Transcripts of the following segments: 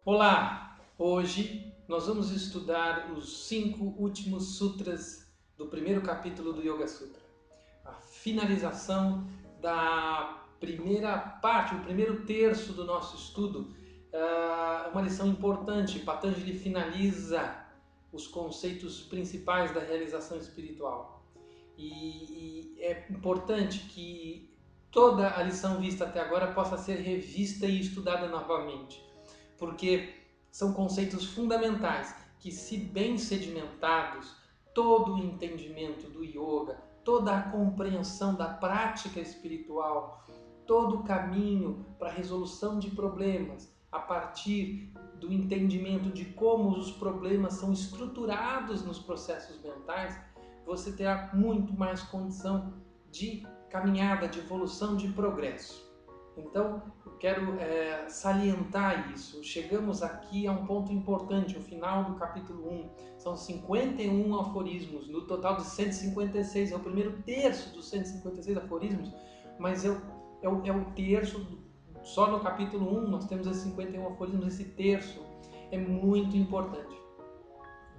Olá! Hoje nós vamos estudar os 5 últimos sutras do primeiro capítulo do Yoga Sutra. A finalização da primeira parte, o primeiro terço do nosso estudo. É uma lição importante. Patanjali finaliza os conceitos principais da realização espiritual. E é importante que toda a lição vista até agora possa ser revista e estudada novamente, porque são conceitos fundamentais que, se bem sedimentados, todo o entendimento do yoga, toda a compreensão da prática espiritual, todo o caminho para a resolução de problemas, a partir do entendimento de como os problemas são estruturados nos processos mentais, você terá muito mais condição de caminhada, de evolução, de progresso. Então, eu quero salientar isso. Chegamos aqui a um ponto importante, o final do capítulo 1. São 51 aforismos, no total de 156. É o primeiro terço dos 156 aforismos, mas é o terço, só no capítulo 1 nós temos esses 51 aforismos. Esse terço é muito importante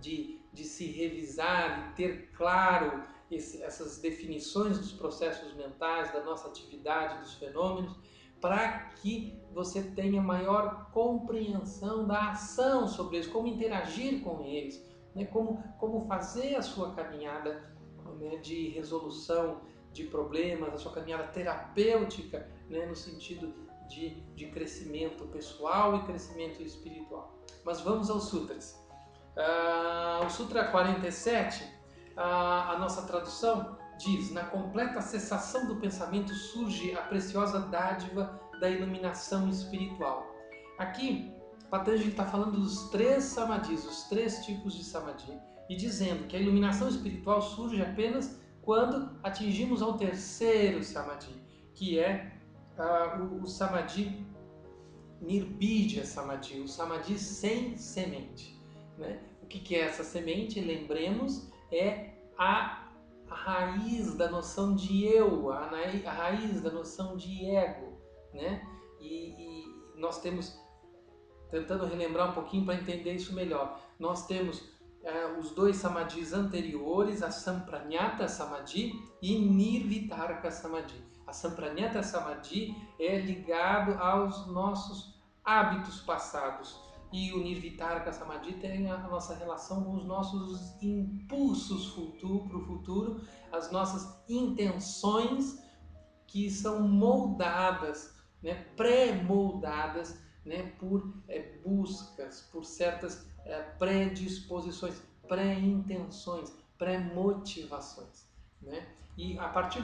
de se revisar e ter claro essas definições dos processos mentais, da nossa atividade, dos fenômenos, para que você tenha maior compreensão da ação sobre eles, como interagir com eles, né? como fazer a sua caminhada, né, de resolução de problemas, a sua caminhada terapêutica, né, no sentido de crescimento pessoal e crescimento espiritual. Mas vamos aos sutras. O Sutra 47, a nossa tradução diz: na completa cessação do pensamento surge a preciosa dádiva da iluminação espiritual. Aqui, Patanjali está falando dos 3 samadhis, os 3 tipos de samadhi, e dizendo que a iluminação espiritual surge apenas quando atingimos ao 3º samadhi, que é o samadhi Nirbija Samadhi, o samadhi sem semente. Né? O que é essa semente? Lembremos, é a raiz da noção de eu, a raiz da noção de ego, né? E nós temos, tentando relembrar um pouquinho para entender isso melhor, nós temos os 2 samadhis anteriores, a Samprajñata Samadhi e Nirvitarka Samadhi. A Samprajñata Samadhi é ligado aos nossos hábitos passados, e o Nirvitarka Samadhi tem a nossa relação com os nossos impulsos para o futuro, as nossas intenções que são moldadas, né, pré-moldadas, né, por buscas, por certas predisposições, pré-intenções, pré-motivações. Né? E a partir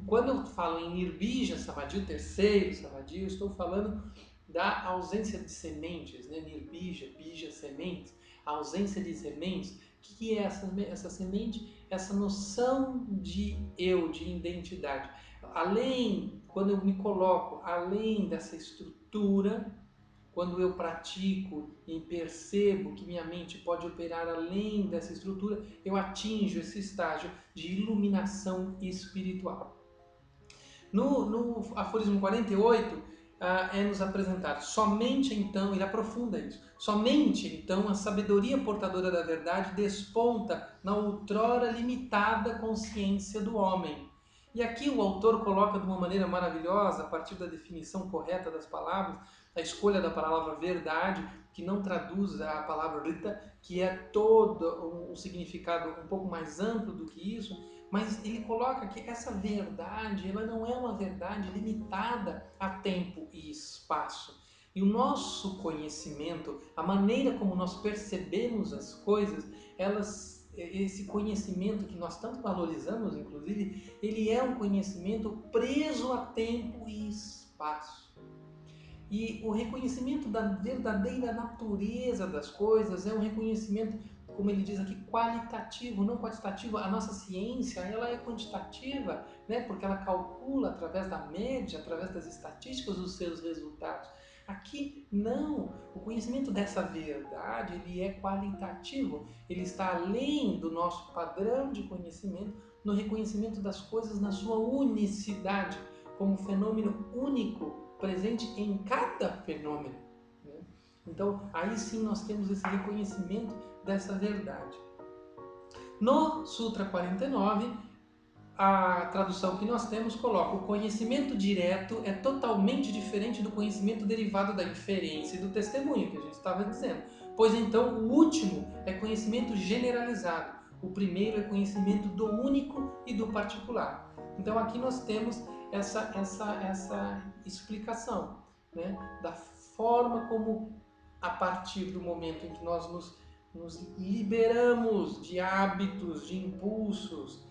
quando eu falo em Nirbija Samadhi, o 3º Samadhi, eu estou falando da ausência de sementes, né? Nirbija, bija, sementes, a ausência de sementes. O que é essa semente? Essa noção de eu, de identidade. Além, quando eu me coloco além dessa estrutura, quando eu pratico e percebo que minha mente pode operar além dessa estrutura, eu atinjo esse estágio de iluminação espiritual. No aforismo 48, é nos apresentado somente então, ele aprofunda isso, somente então a sabedoria portadora da verdade desponta na outrora limitada consciência do homem. E aqui o autor coloca de uma maneira maravilhosa, a partir da definição correta das palavras, a escolha da palavra verdade, que não traduz a palavra rita, que é todo um significado um pouco mais amplo do que isso, mas ele coloca que essa verdade, ela não é uma verdade limitada a tempo e espaço. E o nosso conhecimento, a maneira como nós percebemos as coisas, esse conhecimento que nós tanto valorizamos, inclusive, ele é um conhecimento preso a tempo e espaço. E o reconhecimento da verdadeira natureza das coisas é um reconhecimento, como ele diz aqui, qualitativo, não quantitativo. A nossa ciência, ela é quantitativa, né? Porque ela calcula através da média, através das estatísticas, os seus resultados. Aqui, não. O conhecimento dessa verdade, ele é qualitativo. Ele está além do nosso padrão de conhecimento, no reconhecimento das coisas na sua unicidade, como um fenômeno único, presente em cada fenômeno. Né? Então, aí sim nós temos esse reconhecimento dessa verdade. No Sutra 49, a tradução que nós temos coloca: o conhecimento direto é totalmente diferente do conhecimento derivado da inferência e do testemunho, que a gente estava dizendo. Pois então, o último é conhecimento generalizado. O primeiro é conhecimento do único e do particular. Então, aqui nós temos essa explicação, né, da forma como, a partir do momento em que nós nos liberamos de hábitos, de impulsos,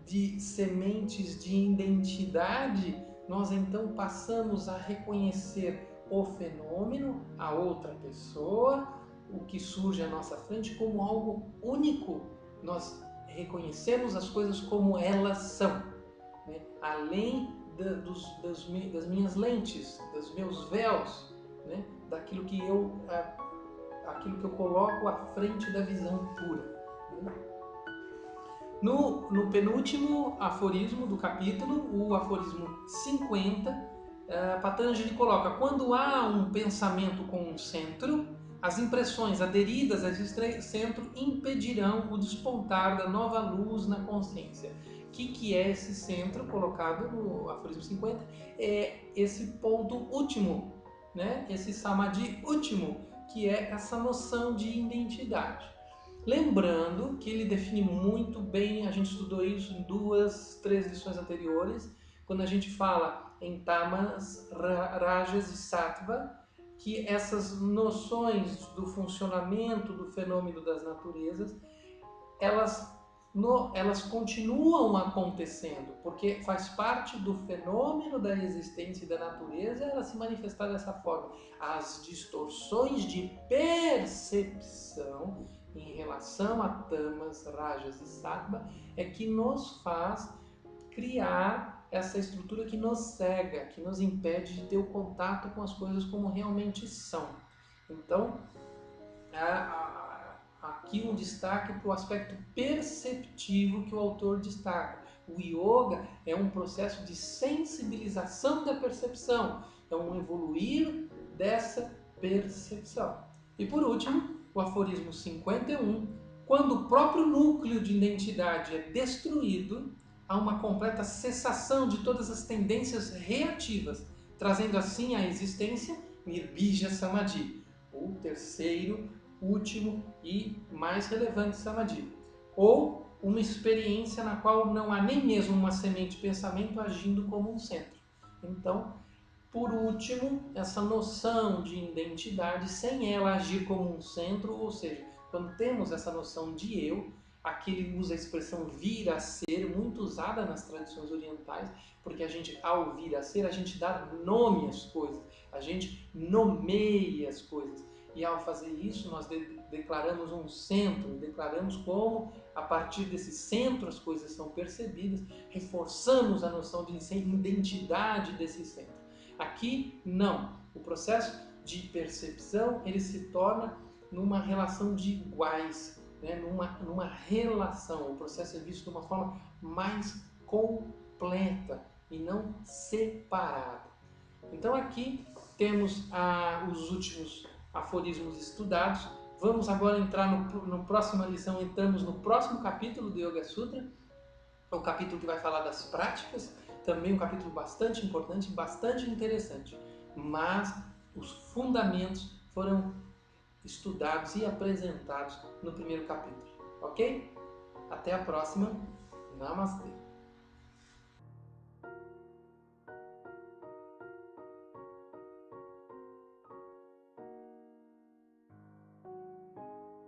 de sementes de identidade, nós então passamos a reconhecer o fenômeno, a outra pessoa, o que surge à nossa frente como algo único. Nós reconhecemos as coisas como elas são, né? Além das minhas lentes, dos meus véus, né? Daquilo que eu coloco à frente da visão pura. Né? No penúltimo aforismo do capítulo, o aforismo 50, Patanjali coloca: quando há um pensamento com um centro, as impressões aderidas a esse centro impedirão o despontar da nova luz na consciência. O que é esse centro colocado no aforismo 50? É esse ponto último, né? Esse samadhi último, que é essa noção de identidade. Lembrando que ele define muito bem, a gente estudou isso em 3 lições anteriores, quando a gente fala em tamas, rajas e sattva, que essas noções do funcionamento do fenômeno das naturezas, elas continuam acontecendo, porque faz parte do fenômeno da existência e da natureza ela se manifestar dessa forma. As distorções de percepção em relação a tamas, rajas e sattva é que nos faz criar essa estrutura que nos cega, que nos impede de ter o contato com as coisas como realmente são. Então, aqui um destaque para o aspecto perceptivo que o autor destaca. O yoga é um processo de sensibilização da percepção, é um evoluir dessa percepção. E por último, o aforismo 51, quando o próprio núcleo de identidade é destruído, há uma completa cessação de todas as tendências reativas, trazendo assim à existência Nirbija Samadhi, o terceiro, último e mais relevante samadhi, ou uma experiência na qual não há nem mesmo uma semente de pensamento agindo como um centro. Então, por último, essa noção de identidade sem ela agir como um centro, ou seja, quando temos essa noção de eu, aqui ele usa a expressão vir a ser, muito usada nas tradições orientais, porque a gente, ao vir a ser, a gente dá nome às coisas, a gente nomeia as coisas. E ao fazer isso, nós declaramos um centro, declaramos como, a partir desse centro, as coisas são percebidas, reforçamos a noção de identidade desse centro. Aqui, não. O processo de percepção, ele se torna numa relação de iguais, né? numa relação. O processo é visto de uma forma mais completa e não separada. Então aqui temos os últimos aforismos estudados. Vamos agora entrar no próxima lição, entramos no próximo capítulo do Yoga Sutra, o capítulo que vai falar das práticas, também um capítulo bastante importante, bastante interessante, mas os fundamentos foram estudados e apresentados no primeiro capítulo, ok? Até a próxima. Namastê!